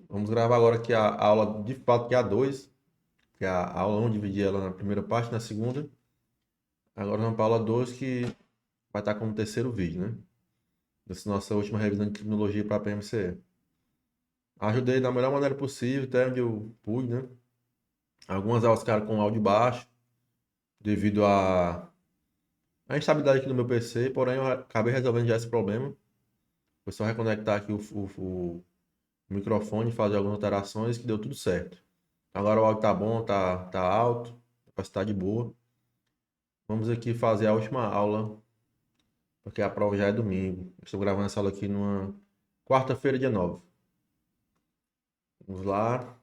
Vamos gravar agora aqui a aula de fato, que é a 2, que é a aula 1, dividi ela na primeira parte, na segunda. Agora vamos para a aula 2, que vai estar como terceiro vídeo, né? Dessa nossa última revisão de criminologia para a PMCE. Ajudei da melhor maneira possível, até onde eu pude, né? Algumas aulas ficaram com áudio baixo, devido à instabilidade aqui no meu PC, porém eu acabei resolvendo já esse problema. Foi só reconectar aqui o microfone, fazer algumas alterações que deu tudo certo. Agora o áudio tá bom, tá alto, a capacidade boa. Vamos aqui fazer a última aula, porque a prova já é domingo. Estou gravando essa aula aqui numa quarta-feira, dia 9. Vamos lá,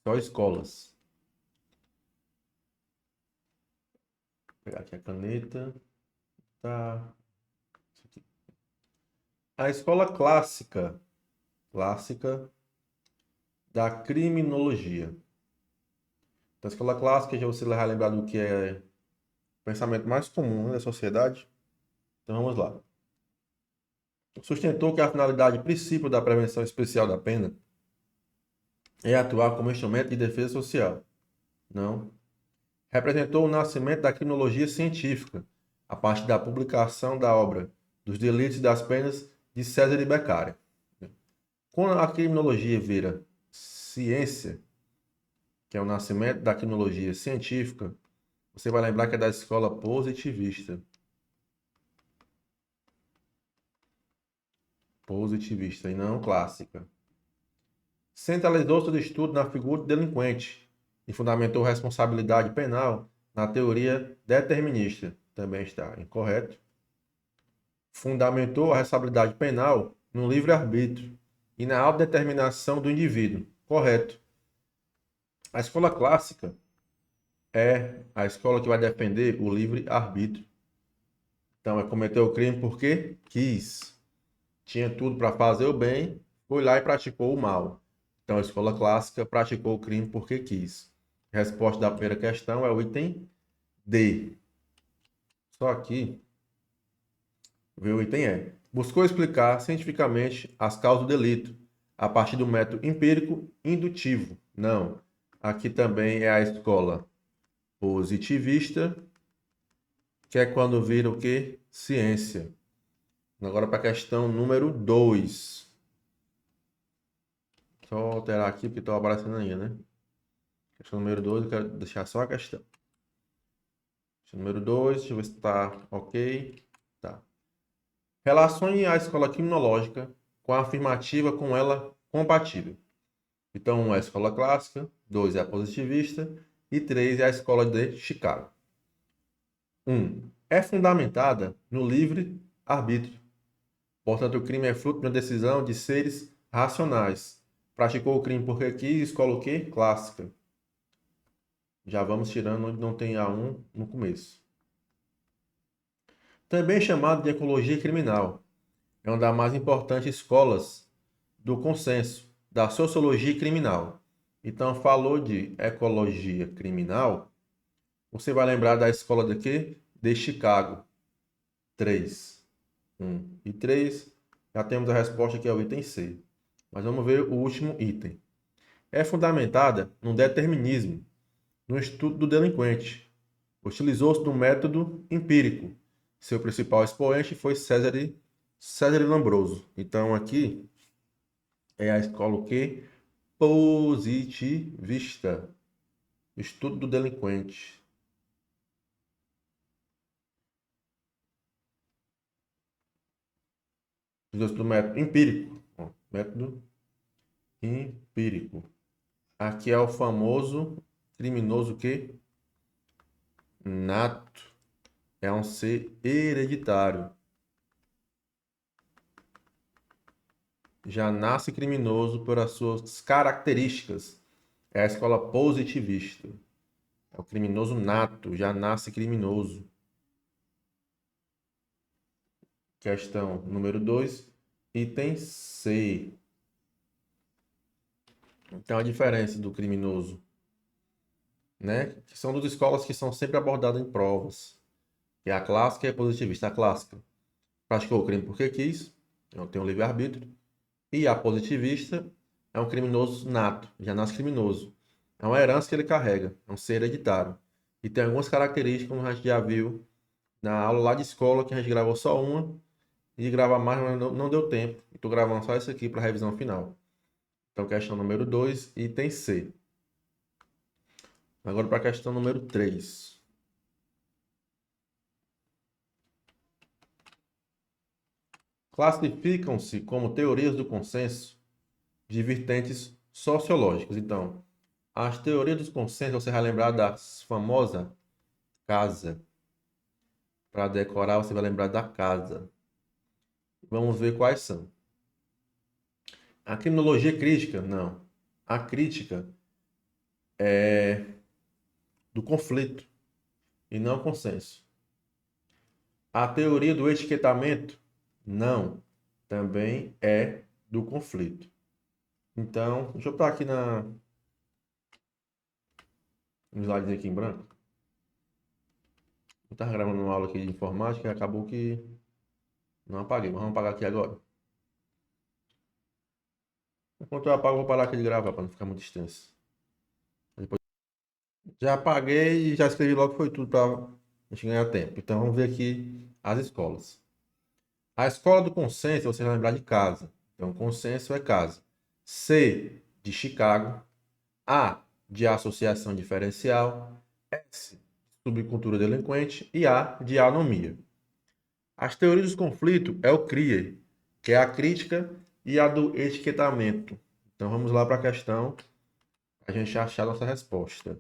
só escolas. Vou pegar aqui a caneta. Tá. A escola clássica da criminologia. Então, a escola clássica, já você vai lembrar do que é o pensamento mais comum, né, da sociedade. Então vamos lá. Sustentou que a finalidade princípio da prevenção especial da pena é atuar como instrumento de defesa social. Não. Representou o nascimento da criminologia científica, a partir da publicação da obra Dos Delitos e das Penas de César de Beccaria. Quando a criminologia vira ciência, que é o nascimento da criminologia científica, você vai lembrar que é da escola positivista. Positivista e não clássica. Centralizou seu estudo na figura do delinquente e fundamentou responsabilidade penal na teoria determinista. Também está incorreto. Fundamentou a responsabilidade penal no livre-arbítrio e na autodeterminação do indivíduo. Correto. A escola clássica é a escola que vai defender o livre-arbítrio. Então, é cometer o crime porque quis. Tinha tudo para fazer o bem, foi lá e praticou o mal. Então, a escola clássica praticou o crime porque quis. A resposta da primeira questão é o item D. Só aqui, ver o item E. Buscou explicar cientificamente as causas do delito a partir do método empírico indutivo. Não. Aqui também é a escola positivista, que é quando vira o quê? Ciência. Agora para a questão número 2. Só alterar aqui porque estou abraçando ainda, né? Questão número 2, eu quero deixar só a questão. Questão número 2, deixa eu ver se está ok. Tá. Relacione a escola criminológica com a afirmativa com ela compatível. Então, 1 é a escola clássica, 2 é a positivista e 3 é a escola de Chicago. 1. É fundamentada no livre arbítrio. Portanto, o crime é fruto de uma decisão de seres racionais. Praticou o crime porque quis, escola o quê? Clássica. Já vamos tirando onde não tem A1 no começo. Também chamado de ecologia criminal. É uma das mais importantes escolas do consenso da sociologia criminal. Então, falou de ecologia criminal, você vai lembrar da escola de quê? De Chicago. 3. 1 e 3. Já temos a resposta que é o item C. Mas vamos ver o último item. É fundamentada no determinismo, no estudo do delinquente. Utilizou-se do método empírico. Seu principal expoente foi César Lambroso. Então, aqui é a escola o quê? Positivista. Estudo do delinquente. Utilizou-se do método empírico. Ó, método empírico. Aqui é o famoso criminoso que nato. É um ser hereditário. Já nasce criminoso pelas suas características. É a escola positivista. É o criminoso nato, já nasce criminoso. Questão número 2, item C. Então, a diferença do criminoso, né? Que são duas escolas que são sempre abordadas em provas. Que é a clássica e a positivista. A clássica praticou o crime porque quis, não tem um livre-arbítrio. E a positivista é um criminoso nato, já nasce criminoso. É uma herança que ele carrega, é um ser hereditário. E tem algumas características, como a gente já viu na aula lá de escola, que a gente gravou só uma, e gravar mais, mas não deu tempo. Estou gravando só isso aqui para revisão final. Então, questão número 2, item C. Agora para a questão número 3. Classificam-se como teorias do consenso de vertentes sociológicas. Então, as teorias dos consensos, você vai lembrar da famosa casa. Para decorar, você vai lembrar da casa. Vamos ver quais são. A criminologia crítica, não. A crítica é do conflito e não consenso. A teoria do etiquetamento, não. Também é do conflito. Então, deixa eu botar aqui no slide aqui em branco. Eu estava gravando uma aula aqui de informática e acabou que não apaguei, mas vamos apagar aqui agora. Enquanto eu apago, eu vou parar aqui de gravar para não ficar muito extenso. Depois... Já apaguei e já escrevi logo que foi tudo para a gente ganhar tempo. Então vamos ver aqui as escolas. A escola do consenso, você vai lembrar de casa. Então, consenso é casa. C, de Chicago. A, de associação diferencial. S, subcultura delinquente. E A, de anomia. As teorias dos conflitos é o CRIE, que é a crítica e a do etiquetamento. Então vamos lá para a questão, para a gente achar a nossa resposta.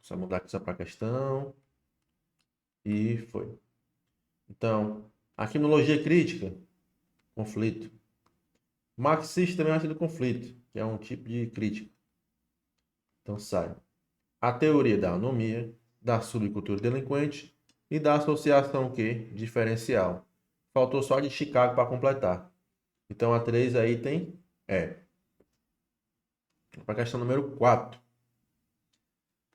Só mudar aqui só para a questão. E foi. Então, a criminologia crítica, conflito. Marxista também é do conflito, que é um tipo de crítica. Então sai. A teoria da anomia, da subcultura delinquente e da associação que diferencial. Faltou só a de Chicago para completar. Então a 3 aí tem para a questão número 4.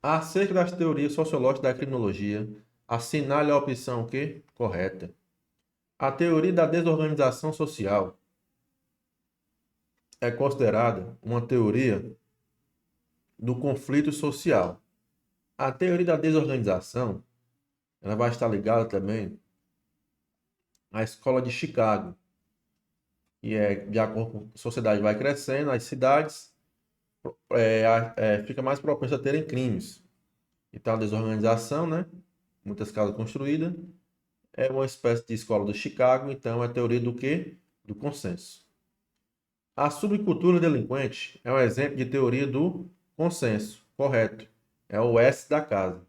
Acerca das teorias sociológicas da criminologia, assinale a opção que correta. A teoria da desorganização social é considerada uma teoria do conflito social. A teoria da desorganização, ela vai estar ligada também à escola de Chicago, e de acordo com a sociedade vai crescendo, as cidades fica mais propensa a terem crimes. Então a desorganização, né? Muitas casas construídas, é uma espécie de escola do Chicago, então é a teoria do quê? Do consenso. A subcultura delinquente é um exemplo de teoria do consenso, correto. É o S da casa.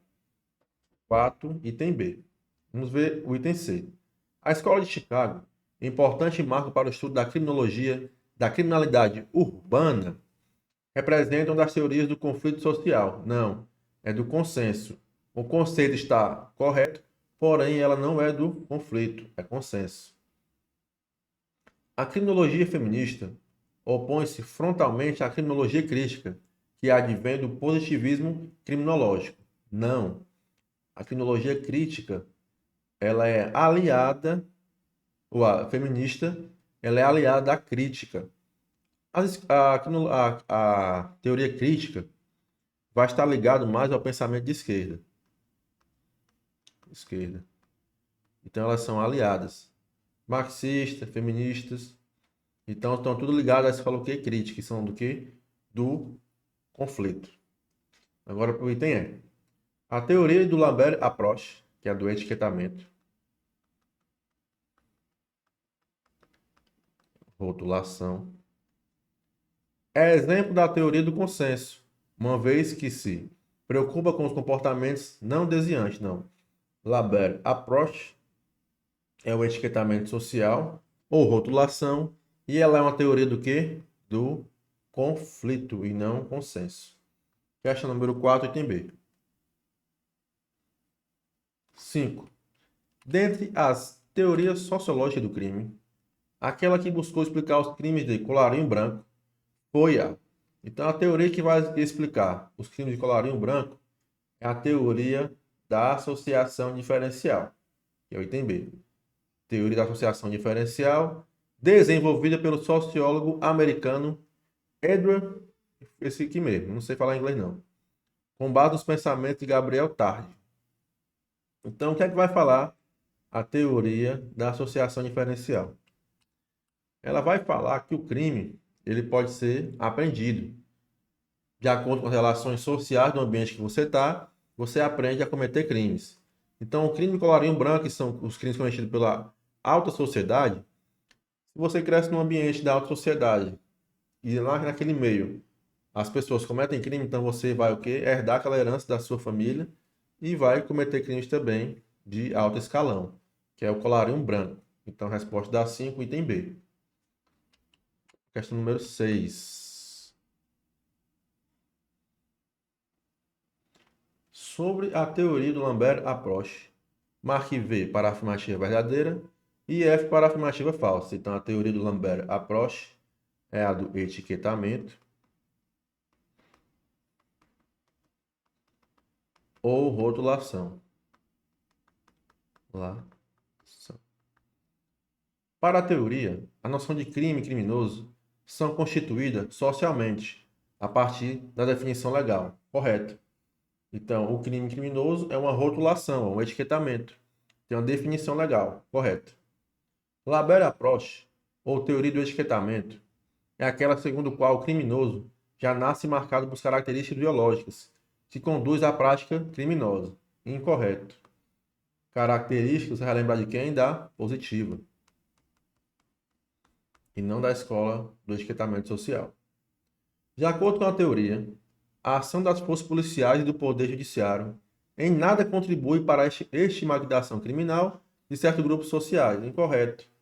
4, item B. Vamos ver o item C. A escola de Chicago, importante marco para o estudo da criminologia, da criminalidade urbana, representa uma das teorias do conflito social. Não, é do consenso. O conceito está correto, porém ela não é do conflito, é consenso. A criminologia feminista opõe-se frontalmente à criminologia crítica, que advém do positivismo criminológico. Não. A criminologia crítica, ela é aliada, ou a feminista, ela é aliada à crítica. A teoria crítica vai estar ligado mais ao pensamento de esquerda. Esquerda. Então elas são aliadas. Marxistas, feministas. Então estão tudo ligados a esse falou o que? Crítica, que são do que? Do conflito. Agora o item é a teoria do Lambert Approach, que é a do etiquetamento, rotulação, é exemplo da teoria do consenso, uma vez que se preocupa com os comportamentos não desviantes, não. Lambert Approach é o etiquetamento social ou rotulação, e ela é uma teoria do quê? Do conflito e não consenso. Questão número 4, item B. 5. Dentre as teorias sociológicas do crime, aquela que buscou explicar os crimes de colarinho branco foi a. Então, a teoria que vai explicar os crimes de colarinho branco é a teoria da associação diferencial, que é o item B. Teoria da associação diferencial desenvolvida pelo sociólogo americano Edward, esse aqui mesmo, não sei falar inglês não, com base nos pensamentos de Gabriel Tarde. Então, o que é que vai falar a teoria da associação diferencial? Ela vai falar que o crime ele pode ser aprendido. De acordo com as relações sociais do ambiente que você está, você aprende a cometer crimes. Então, o crime de colarinho branco, que são os crimes cometidos pela alta sociedade, se você cresce num ambiente da alta sociedade e lá naquele meio as pessoas cometem crime, então você vai o quê? Herdar aquela herança da sua família e vai cometer crimes também de alto escalão, que é o colarinho branco. Então, resposta da 5, item B. Questão número 6. Sobre a teoria do Lambert-Approche. Marque V para a afirmativa verdadeira e F para a afirmativa falsa. Então, a teoria do Lambert-Approche é a do etiquetamento ou rotulação. Para a teoria, a noção de crime e criminoso são constituídas socialmente, a partir da definição legal. Correto. Então, o crime criminoso é uma rotulação, um etiquetamento. Tem uma definição legal. Correto. Lambert-Approche, ou teoria do etiquetamento, é aquela segundo a qual o criminoso já nasce marcado por características biológicas, que conduz à prática criminosa. Incorreto. Características, você vai lembrar de quem? Da positiva. E não da escola do etiquetamento social. De acordo com a teoria, a ação das forças policiais e do poder judiciário em nada contribui para a estigmatização criminal de certos grupos sociais. Incorreto.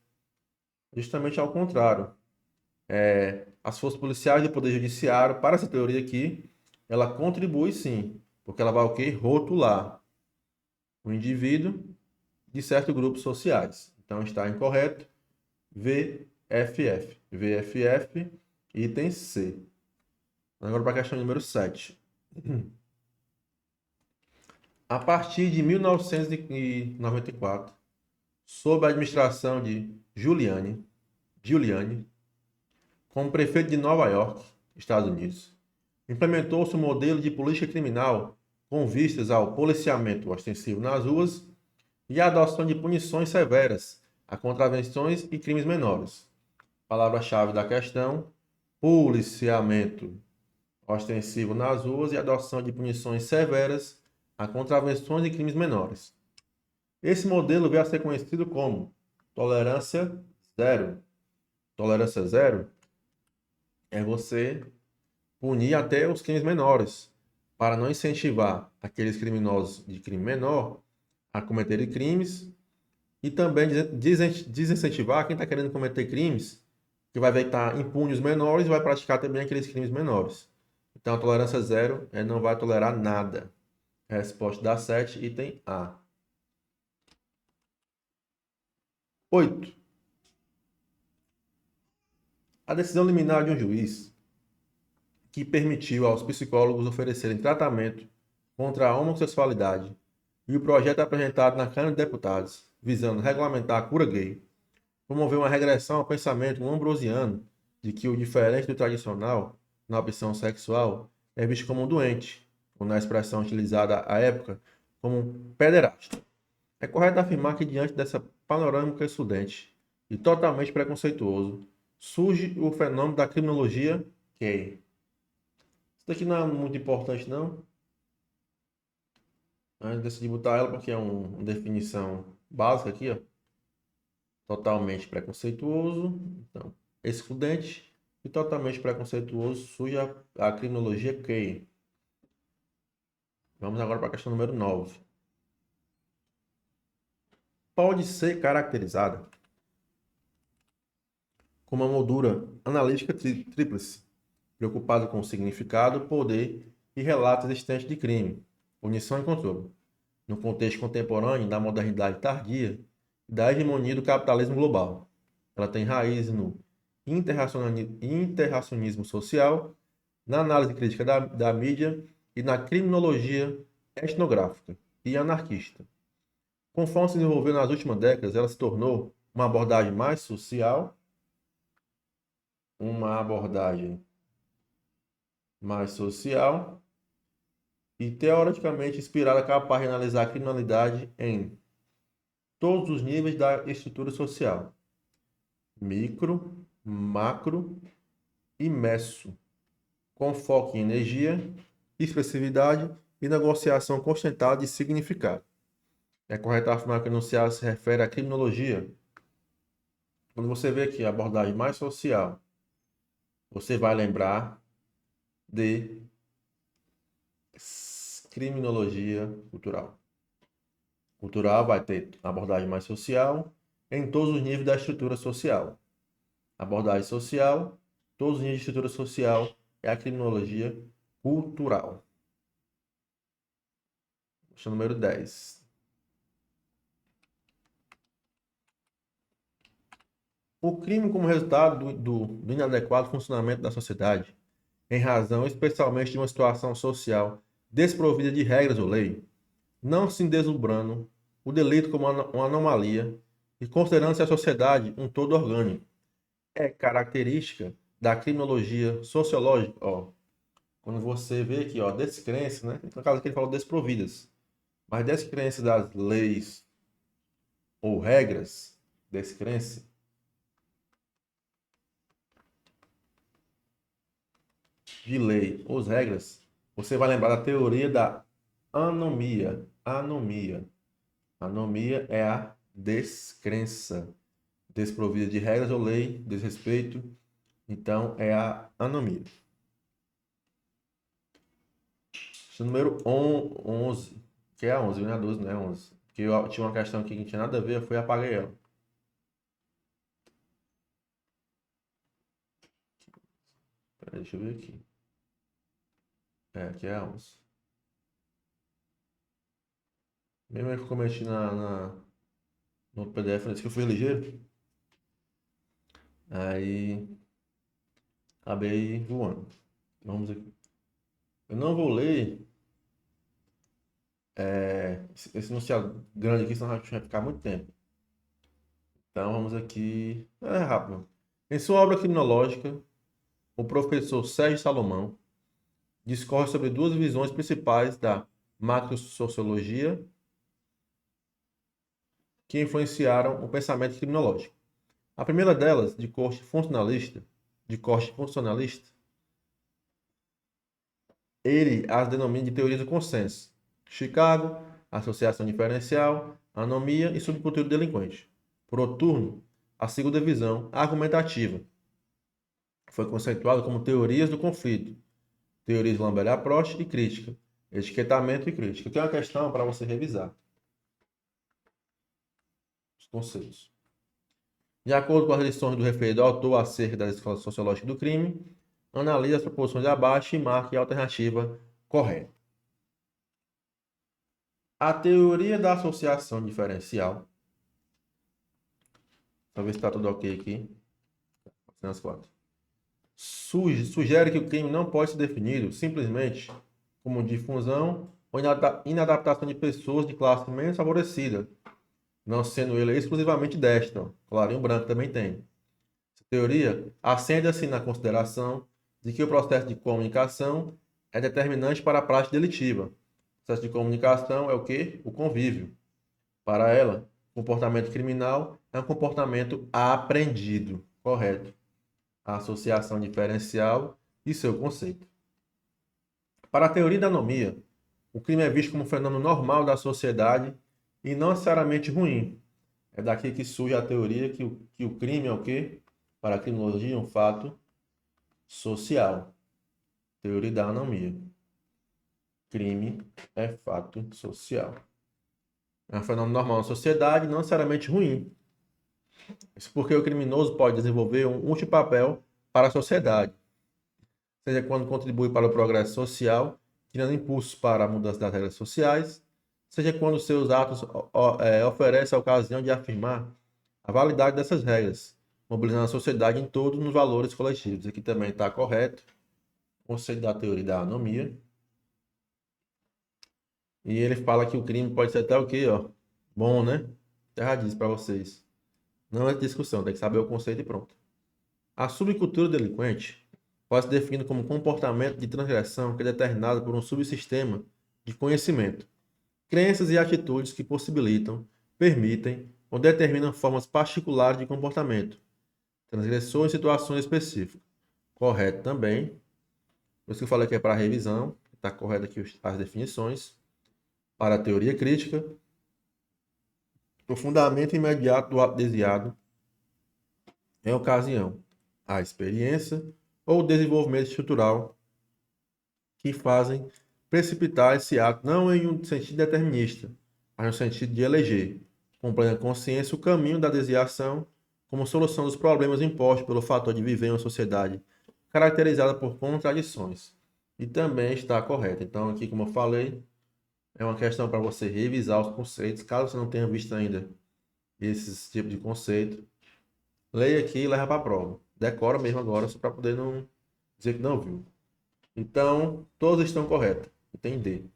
Justamente ao contrário. As forças policiais e do poder judiciário, para essa teoria aqui, ela contribui sim, porque ela vai o quê? Rotular o indivíduo de certos grupos sociais. Então está incorreto. VFF. VFF, item C. Agora para a questão número 7. A partir de 1994, sob a administração de Giuliani, como prefeito de Nova York, Estados Unidos, implementou-se um modelo de política criminal com vistas ao policiamento ostensivo nas ruas e a adoção de punições severas a contravenções e crimes menores. Palavra-chave da questão: policiamento ostensivo nas ruas e adoção de punições severas a contravenções e crimes menores. Esse modelo veio a ser conhecido como tolerância zero. Tolerância zero é você punir até os crimes menores, para não incentivar aqueles criminosos de crime menor a cometerem crimes e também desincentivar quem está querendo cometer crimes, que vai ver que está impune os menores e vai praticar também aqueles crimes menores. Então, a tolerância zero não vai tolerar nada. Resposta da 7, item A. 8. A decisão liminar de um juiz que permitiu aos psicólogos oferecerem tratamento contra a homossexualidade e o projeto apresentado na Câmara de Deputados, visando regulamentar a cura gay, promoveu uma regressão ao pensamento ambrosiano de que o diferente do tradicional na opção sexual é visto como um doente, ou na expressão utilizada à época, como um pederasta. É correto afirmar que, diante dessa panorâmica excludente e totalmente preconceituoso, surge o fenômeno da criminologia gay. Isso daqui não é muito importante, não. Eu decidi botar ela porque é uma definição básica aqui, ó. Totalmente preconceituoso, então, excludente e totalmente preconceituoso surge a criminologia gay. Vamos agora para a questão número 9. Pode ser caracterizada como uma moldura analítica tríplice, preocupada com o significado, poder e relato existente de crime, punição e controle, no contexto contemporâneo da modernidade tardia e da hegemonia do capitalismo global. Ela tem raiz no interracionismo social, na análise crítica da mídia e na criminologia etnográfica e anarquista. Conforme se desenvolveu nas últimas décadas, ela se tornou uma abordagem mais social uma abordagem mais social e teoricamente inspirada, capaz de analisar a criminalidade em todos os níveis da estrutura social, micro, macro e meso, com foco em energia, expressividade e negociação constentada de significado. É correto afirmar que o enunciado se refere à criminologia. Quando você vê aqui a abordagem mais social, você vai lembrar de criminologia cultural. Cultural vai ter abordagem mais social em todos os níveis da estrutura social. Abordagem social, todos os níveis de estrutura social é a criminologia cultural. Questão número 10. O crime como resultado do inadequado funcionamento da sociedade, em razão especialmente de uma situação social desprovida de regras ou lei, não se deslumbrando o delito como uma anomalia e considerando-se a sociedade um todo orgânico. É característica da criminologia sociológica, ó. Quando você vê aqui, ó, descrença, né? No caso aqui ele falou desprovidas, mas descrença das leis ou regras, descrença de lei ou regras, você vai lembrar da teoria da anomia. Anomia. Anomia é a descrença, desprovida de regras ou lei, desrespeito. Então, é a anomia. Esse número 11, que é a 11, não é a 12, não é a 11. Porque eu tinha uma questão aqui que não tinha nada a ver, eu fui e apaguei ela. Peraí, deixa eu ver aqui. É, aqui é a 11. Mesmo que eu cometi no PDF, disse que eu fui ligeiro. Aí, acabei voando. Vamos aqui. Eu não vou ler esse enunciado grande aqui, senão vai ficar muito tempo. Então, vamos aqui. É rápido. Em sua obra criminológica, o professor Sérgio Salomão discorre sobre duas visões principais da macrosociologia que influenciaram o pensamento criminológico. A primeira delas, de corte funcionalista, ele as denomina de teorias do consenso. Chicago, associação diferencial, anomia e subcultura delinquente. Por outro turno, a segunda visão, argumentativa, foi conceituada como teorias do conflito, teorias de Lambert-Prost e crítica, etiquetamento e crítica. Aqui é uma questão para você revisar os conceitos. De acordo com as lições do referido autor acerca das escolas sociológicas do crime, analise as proposições abaixo e marque a alternativa correta. A teoria da associação diferencial, para ver se está tudo ok aqui, nas quatro, sugere que o crime não pode ser definido simplesmente como difusão ou inadaptação de pessoas de classe menos favorecida, não sendo ele exclusivamente desta. Clarinho branco também tem. Essa teoria assenta-se na consideração de que o processo de comunicação é determinante para a prática delitiva. O processo de comunicação é o quê? O convívio. Para ela, o comportamento criminal é um comportamento aprendido. Correto. A associação diferencial e seu conceito. Para a teoria da anomia, o crime é visto como um fenômeno normal da sociedade e não necessariamente ruim. É daqui que surge a teoria que o crime é o quê? Para a criminologia, um fato social. Teoria da anomia. Crime é fato social. É um fenômeno normal na sociedade, não necessariamente ruim. Isso porque o criminoso pode desenvolver um útil papel para a sociedade, seja quando contribui para o progresso social, tirando impulsos para a mudança das regras sociais, seja quando seus atos oferecem a ocasião de afirmar a validade dessas regras, mobilizando a sociedade em todos os valores coletivos. Aqui também está correto o conceito da teoria da anomia. E ele fala que o crime pode ser até o quê, ó? Bom, né? Já disse para vocês. Não é discussão, tem que saber o conceito e pronto. A subcultura delinquente pode ser definida como um comportamento de transgressão que é determinado por um subsistema de conhecimento, crenças e atitudes que possibilitam, permitem ou determinam formas particulares de comportamento, transgressor em situações específicas. Correto também. Por isso que eu falei que é para revisão, está correto aqui as definições. Para a teoria crítica, o fundamento imediato do ato desviado é ocasião, a experiência ou o desenvolvimento estrutural que fazem precipitar esse ato não em um sentido determinista, mas no sentido de eleger, com plena consciência, o caminho da desviação como solução dos problemas impostos pelo fator de viver em uma sociedade caracterizada por contradições. E também está correto. Então, aqui, como eu falei, é uma questão para você revisar os conceitos. Caso você não tenha visto ainda esses tipos de conceito, leia aqui e leva para a prova. Decora mesmo agora, só para poder não dizer que não viu. Então, todos estão corretos. Tem D.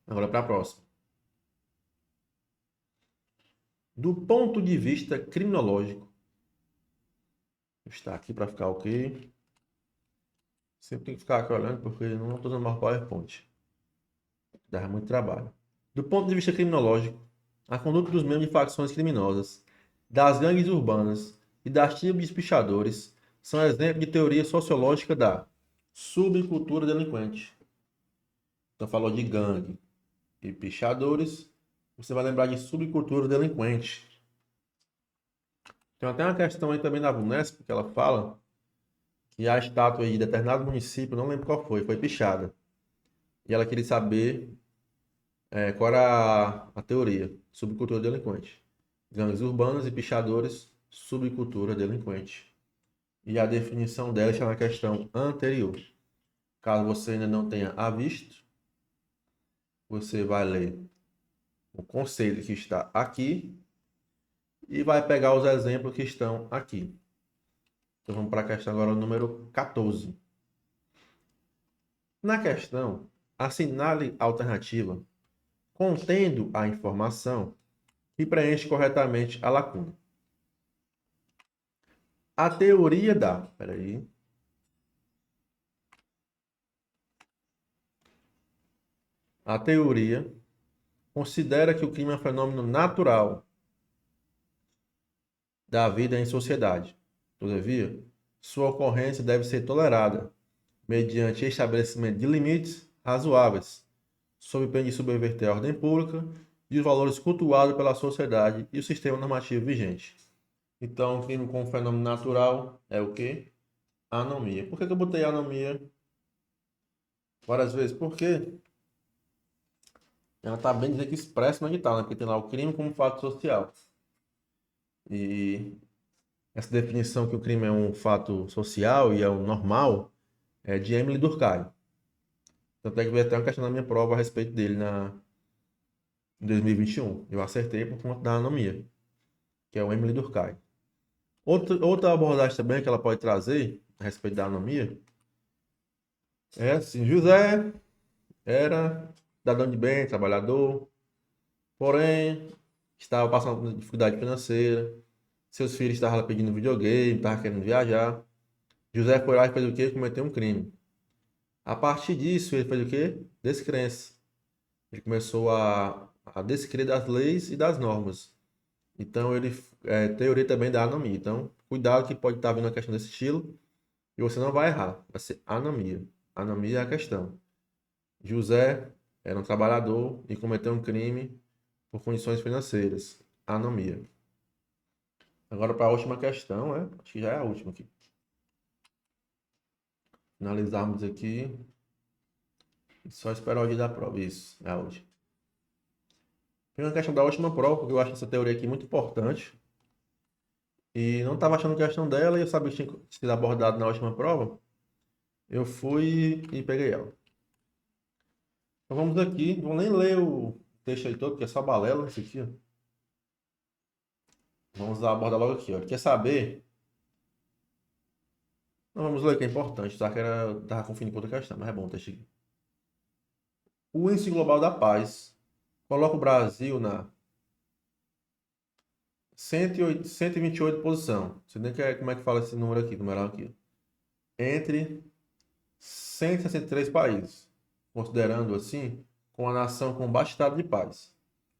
Agora para a próxima. Do ponto de vista criminológico, está aqui para ficar ok. Sempre tem que ficar aqui olhando porque não estou usando mais PowerPoint. Dá muito trabalho. Do ponto de vista criminológico, a conduta dos membros de facções criminosas, das gangues urbanas e das tribos de pichadores são exemplos de teoria sociológica da subcultura delinquente. Então falou de gangue e pichadores, você vai lembrar de subcultura delinquente. Tem até uma questão aí também da VUNESP, que ela fala que a estátua de determinado município, não lembro qual foi pichada. E ela queria saber qual era a teoria, subcultura delinquente. Gangues urbanas e pichadores, subcultura delinquente. E a definição dela está na questão anterior. Caso você ainda não tenha a visto, você vai ler o conceito que está aqui e vai pegar os exemplos que estão aqui. Então vamos para a questão agora número 14. Na questão, assinale a alternativa contendo a informação que preenche corretamente a lacuna. A teoria da... Peraí. A teoria considera que o crime é um fenômeno natural da vida em sociedade. Todavia, sua ocorrência deve ser tolerada mediante estabelecimento de limites razoáveis, sob pena de subverter a ordem pública e os valores cultuados pela sociedade e o sistema normativo vigente. Então, o crime como fenômeno natural é o quê? Anomia. Por que eu botei anomia várias vezes? Porque ela está bem dizer que expressa no edital, né? Porque tem lá o crime como fato social. E essa definição que o crime é um fato social e é o normal é de Emily Durkheim. Tanto é que veio até uma questão na minha prova a respeito dele em 2021. Eu acertei por conta da anomia, que é o Emily Durkheim. Outra abordagem também que ela pode trazer a respeito da anomia é assim: José era cidadão de bem, trabalhador, porém estava passando por dificuldade financeira, seus filhos estavam pedindo videogame, estavam querendo viajar. José foi lá e fez o quê? Cometeu um crime. A partir disso, ele fez o quê? Descrença. Ele começou a descrer das leis e das normas. Então, ele teoria também da anomia. Então, cuidado que pode estar vindo uma questão desse estilo e você não vai errar. Vai ser anomia. Anomia é a questão. José era um trabalhador e cometeu um crime por condições financeiras. Anomia. Agora para a última questão, acho que já é a última aqui. Finalizarmos aqui. Só esperar o dia da prova. Isso, é a última. Primeira questão da última prova, porque eu acho essa teoria aqui muito importante. E não estava achando questão dela e eu sabia que tinha sido abordado na última prova. Eu fui e peguei ela. Então vamos aqui, não vou nem ler o texto aí todo, porque é só balela isso aqui, ó. Vamos abordar logo aqui, ó. Quer saber? Não, vamos ler que é importante, tá? Que tava confundindo com outra questão, mas é bom o texto aqui. O Índice Global da Paz coloca o Brasil na 128 posição. Você nem quer como é que fala esse número aqui, numeral aqui. Entre 163 países, considerando assim com a nação com baixo estado de paz.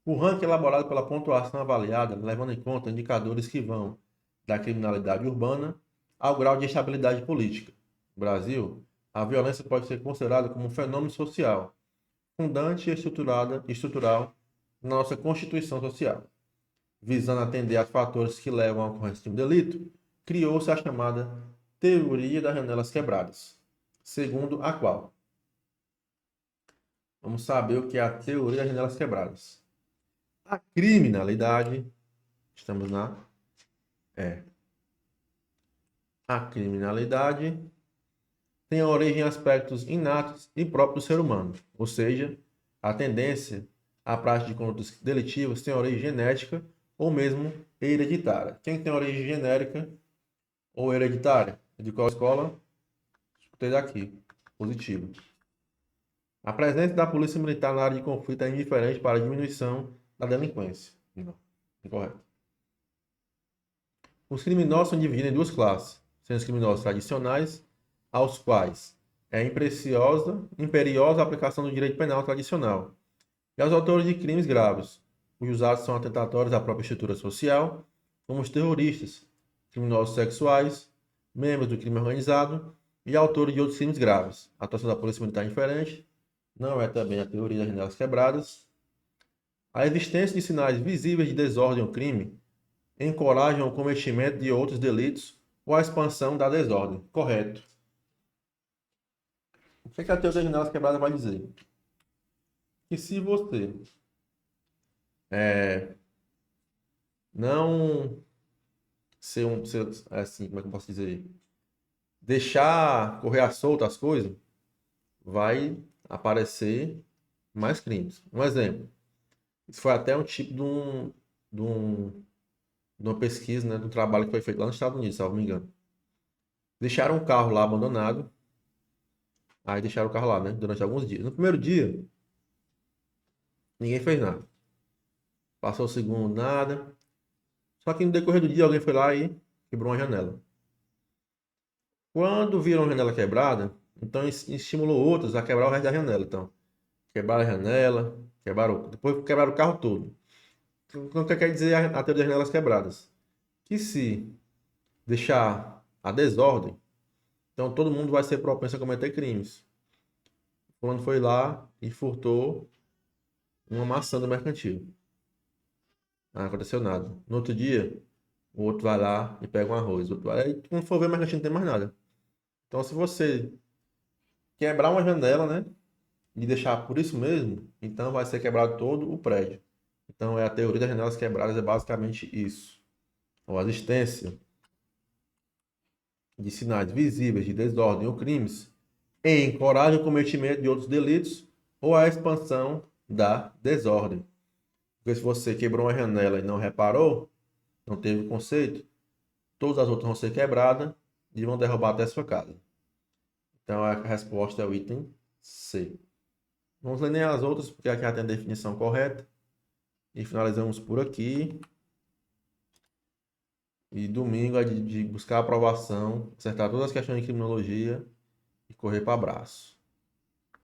O ranking é elaborado pela pontuação avaliada, levando em conta indicadores que vão da criminalidade urbana ao grau de estabilidade política. No Brasil, a violência pode ser considerada como um fenômeno social, fundante e estrutural na nossa Constituição Social. Visando atender a fatores que levam à ocorrência de um delito, criou-se a chamada Teoria das Janelas Quebradas, segundo a qual vamos saber o que é a Teoria das Janelas Quebradas. A criminalidade, estamos na a criminalidade tem origem em aspectos inatos e próprios do ser humano, ou seja, a tendência à prática de condutas delitivas tem origem genética ou mesmo hereditária. Quem tem origem genérica ou hereditária? De qual escola? Escutei daqui. Positivo. A presença da polícia militar na área de conflito é indiferente para a diminuição da delinquência. Não. Incorreto. Os criminosos são divididos em duas classes, sendo os criminosos tradicionais, aos quais é imperiosa a aplicação do direito penal tradicional, e aos autores de crimes graves, cujos atos são atentatórios à própria estrutura social, como os terroristas, criminosos sexuais, membros do crime organizado e autores de outros crimes graves. A atuação da polícia militar é diferente, não é também a teoria das janelas quebradas. A existência de sinais visíveis de desordem ou crime encorajam o cometimento de outros delitos ou a expansão da desordem. Correto. O que a teoria das janelas quebradas vai dizer? Que se você não assim, como é que eu posso dizer? Deixar correr à solta as coisas, vai aparecer mais crimes. Um exemplo. Isso foi até um tipo de uma pesquisa, né, de um trabalho que foi feito lá nos Estados Unidos, se eu não me engano. Deixaram o carro lá abandonado. Aí deixaram o carro lá, né? Durante alguns dias. No primeiro dia, ninguém fez nada. Passou o segundo, nada. Só que no decorrer do dia, alguém foi lá e quebrou uma janela. Quando viram a janela quebrada, então estimulou outros a quebrar o resto da janela. Então, quebraram a janela, depois quebraram o carro todo. Então, o que quer dizer a teoria das janelas quebradas? Que se deixar a desordem, então todo mundo vai ser propenso a cometer crimes. Quando foi lá e furtou uma maçã do mercantil. Não aconteceu nada. No outro dia, o outro vai lá e pega um arroz. O outro vai... Aí, quando for ver, o mercantil não tem mais nada. Então, se você quebrar uma janela, né? E deixar por isso mesmo, então vai ser quebrado todo o prédio. Então, a teoria das janelas quebradas é basicamente isso. Ou a existência de sinais visíveis de desordem ou crimes encoraja o cometimento de outros delitos ou a expansão da desordem. Porque se você quebrou uma janela e não reparou, não teve conceito, todas as outras vão ser quebradas e vão derrubar até a sua casa. Então a resposta é o item C. Vamos ler nem as outras, porque aqui já tem a definição correta. E finalizamos por aqui. E domingo é de buscar aprovação, acertar todas as questões de criminologia e correr para abraço.